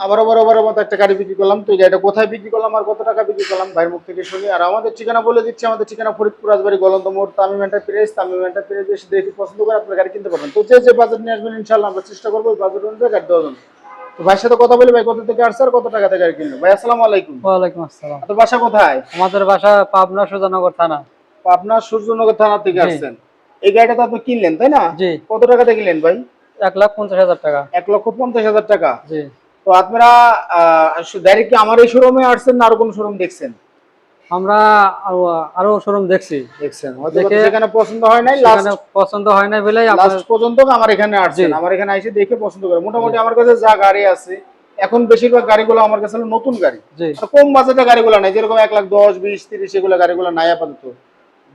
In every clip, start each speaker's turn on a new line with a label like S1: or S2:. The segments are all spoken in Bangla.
S1: আবারও বরাবরের মতো একটা গাড়ি বিক্রি করলাম। তো এই গাড়িটা কোথায় বিক্রি করলাম আর কত টাকা বিক্রি করলাম ভাইয়ের মুখ থেকে শুনি। আর আমাদের ঠিকানা বলে দিচ্ছি, আমাদের ঠিকানা ফরিদপুর রাজবাড়ী গলন্দ মোড়, তামিম এন্টারপ্রাইজ এসে দেখে পছন্দ করে আপনার গাড়ি কিনতে পারবেন। তো যে বাজেট নিয়ে আসবেন ইনশাআল্লাহ আমরা চেষ্টা করবো ওই বাজেট অনুযায়ী গাড়ি দেওয়ার জন্য। তো ভাইয়ের সাথে কথা বলি, ভাই কত থেকে আসছে আর কত টাকাতে গাড়ি কিনলো। ভাই আসসালামু আলাইকুম।
S2: ওয়ালাইকুম আসসালাম।
S1: আপনার বাসা কোথায়?
S2: আমাদের বাসা পাবনা সুজানগর থানা।
S1: আপনার সূর্যনগর থানা থেকে
S2: জি।
S1: আসছেন। এই গাড়িটা তো আপনি কিনলেন তাই না?
S2: জি।
S1: কত টাকাতে কিনলেন ভাই?
S2: 1,50,000 টাকা।
S1: 1,50,000 টাকা।
S2: জি।
S1: তো আপনারা ডাইরেক্ট কি আমার এই শোরুমে আসছেন না আরো কোনো শোরুম দেখছেন?
S2: আমরা আরো শোরুম দেখছি,
S1: দেখছেন হয়তো সেখানে পছন্দ হয় নাই,
S2: সেখানে পছন্দ হয় না বলেই
S1: লাস্ট পর্যন্ত আমার এখানে আসছেন। আমার এখানে এসে দেখে পছন্দ করে। মোটামুটি আমার কাছে যা গাড়ি আছে এখন বেশিরভাগ গাড়িগুলো আমার কাছে হলো নতুন গাড়ি। কম বাজেটের গাড়িগুলো নাই, যেরকম 1,10,000, 20, 30 এগুলো গাড়িগুলো নাই আপাতত।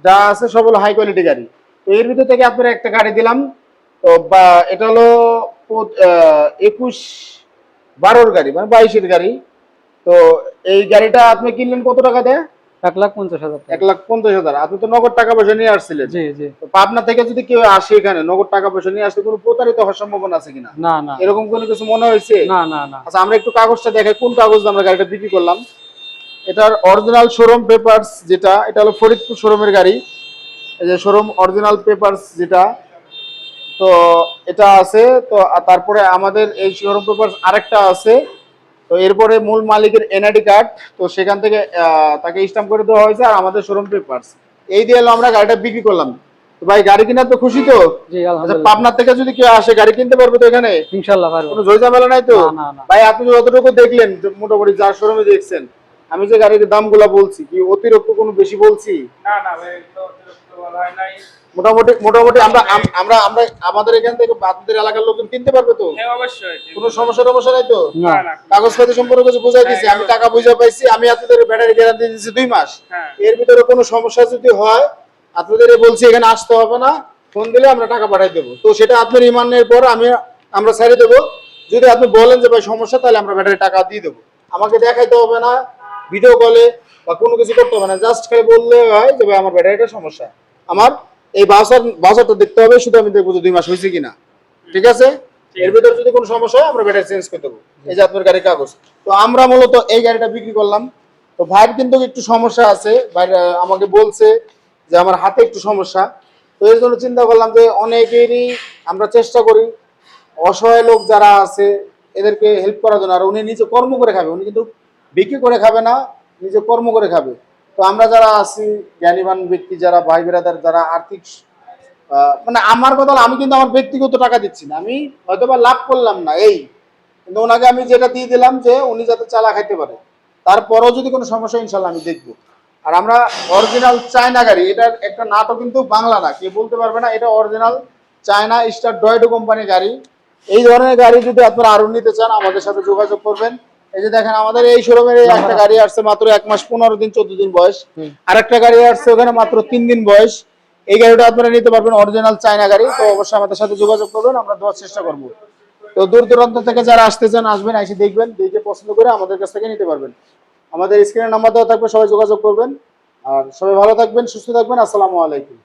S1: যা আছে সব হলো হাই কোয়ালিটি গাড়ি। তো এর ভিতর থেকে আপনারা একটা গাড়ি দিলাম। তো এটা হলো 21-12 গাড়ি, মানে 22-এর গাড়ি। তো এই গাড়িটা আপনি কিনলেন কত টাকা দেয়?
S2: 1,50,000 টাকা।
S1: 1,50,000। আপনি তো নগদ টাকা পয়সা নিয়ে আসছিলেন।
S2: জি জি।
S1: তো পাবনা থেকে যদি কেউ আসে এখানে নগদ টাকা পয়সা নিয়ে আসলে কোনো প্রতারিত হওয়ার সম্ভাবনা আছে কিনা?
S2: না না,
S1: এরকম কোনো কিছু মনে হয়েছে?
S2: না না না।
S1: আচ্ছা আমরা একটু কাগজটা দেখাই, কোন কাগজ আমরা গাড়িটা বিক্রি করলাম। এটার অরিজিনাল শোরুম পেপারস যেটা, এটা হলো ফরিদপুর শোরুমের গাড়ি। এই যে শোরুম অরিজিনাল পেপারস যেটা, তো এটা আছে। তো তারপরে আমাদের এই শোরুম পেপারস আরেকটা আছে। তো এরপরে মূল মালিকের এনআইডি কার্ড, তো সেখান থেকে তাকে স্ট্যাম্প করে দেওয়া হয়েছে, আর আমাদের শোরুম পেপারস এই দিয়ে আমরা গাড়িটা বিক্রি করলাম। তো ভাই গাড়ি কিনার তো খুশি তো?
S2: জি
S1: আচ্ছা
S2: আলহামদুলিল্লাহ।
S1: পাবনা থেকে যদি কেউ আসে গাড়ি কিনতে পারবে তো এখানে?
S2: ইনশাআল্লাহ পারবো।
S1: কোনো ঝামেলা নাই তো?
S2: না না না।
S1: ভাই আপনি যতটুকু দেখলেন মোটামুটি যার শোরুমে দেখছেন, আমি যে গাড়ির দামগুলা বলছি কি অতিরিক্ত কোনো বেশি বলছি?
S3: না না ভাই, তো অতিরিক্ত বলা হয় নাই।
S1: মোটামুটি মোটামুটি আমরা আমরা আমরা আমাদের এখান থেকে আপনাদের এলাকার লোকজন কিনতে পারবে তো?
S3: হ্যাঁ অবশ্যই।
S1: কোনো সমস্যা নাই তো?
S2: না
S3: না।
S1: কাগজপাতি সম্পর্কে কিছু বুঝাই দিছি, আমি টাকা বুঝা পাইছি, আমি আপনাদের ব্যাটারি গ্যারান্টি দিচ্ছি 2 মাস।
S3: হ্যাঁ।
S1: এর ভিতরে কোনো সমস্যা যদি হয় আপনাদের বলছি এখানে আসতে হবে না, ফোন দিলে আমরা টাকা পাঠিয়ে দেবো। তো সেটা আপনার ইমানের পর আমরা ছেড়ে দেবো। যদি আপনি বলেন যে ভাই সমস্যা, তাহলে আমরা ব্যাটারি টাকা দিয়ে দেবো। আমাকে দেখাইতে হবে না ভিডিও কলে বা কোনো কিছু করতে হবে না, জাস্ট খালি বললে হয় যে ভাই আমার ব্যাটারিটা সমস্যা, আমার এই বাজারটা দেখতে হবে, শুধু আমি দেখবো যে 2 মাস হয়েছে কিনা। ঠিক আছে? এর ভিতরে যদি কোনো সমস্যা হয় আমরা ব্যাটারি চেঞ্জ করে দেবো। এই যে আপনার গাড়ির কাগজ। তো আমরা মূলত এই গাড়িটা বিক্রি করলাম। তো ভাইয়ের কিন্তু একটু সমস্যা আছে, ভাই আমাকে বলছে যে আমার হাতে একটু সমস্যা। তো এর জন্য চিন্তা করলাম যে অনেকেরই আমরা চেষ্টা করি অসহায় লোক যারা আছে এদেরকে হেল্প করার জন্য। আর উনি নিজে কর্ম করে খাবে, উনি কিন্তু বিক্রি করে খাবে না, নিজে কর্ম করে খাবে। তো আমরা যারা আছি জ্ঞানীবান ব্যক্তি, যারা ভাই বেরাদার, যারা আর্থিক মানে আমার কথা হলো, আমি কিন্তু আমার ব্যক্তিগত টাকা দিচ্ছি না, আমি হয়তো বা লাভ করলাম না এই, কিন্তু ওনাকে আমি যেটা দিয়ে দিলাম যে উনি যাতে চালা খাইতে পারে। তারপরেও যদি কোনো সমস্যা ইনশাল্লাহ আমি দেখবো। আর আমরা অরিজিনাল চায়না গাড়ি, এটার একটা নাটও কিন্তু বাংলা না, কে বলতে পারবে না, এটা অরিজিনাল চায়না স্টার ডয়েডো কোম্পানির গাড়ি। এই ধরনের গাড়ি যদি আপনারা আরো নিতে চান আমাদের সাথে যোগাযোগ করবেন। এই যে দেখেন আমাদের এই শোরুমের একটা গাড়ি আসছে মাত্র 1 মাস 15 দিন 14 দিন বয়স, আরেকটা গাড়ি আসছে ওখানে মাত্র 3 দিন বয়স। এই গাড়িটা আপনারা নিতে পারবেন, অরিজিনাল চায়না গাড়ি। তো অবশ্যই আমাদের সাথে যোগাযোগ করবেন, আমরা দেওয়ার চেষ্টা করব। তো দূর দূরান্ত থেকে যারা আসতে চান আসবেন, এসে দেখবেন, দেখে পছন্দ করে আমাদের কাছ থেকে নিতে পারবেন। আমাদের স্ক্রিনে নাম্বার দেওয়া থাকবে, সবাই যোগাযোগ করবেন। আর সবাই ভালো থাকবেন, সুস্থ থাকবেন। আসসালামু আলাইকুম।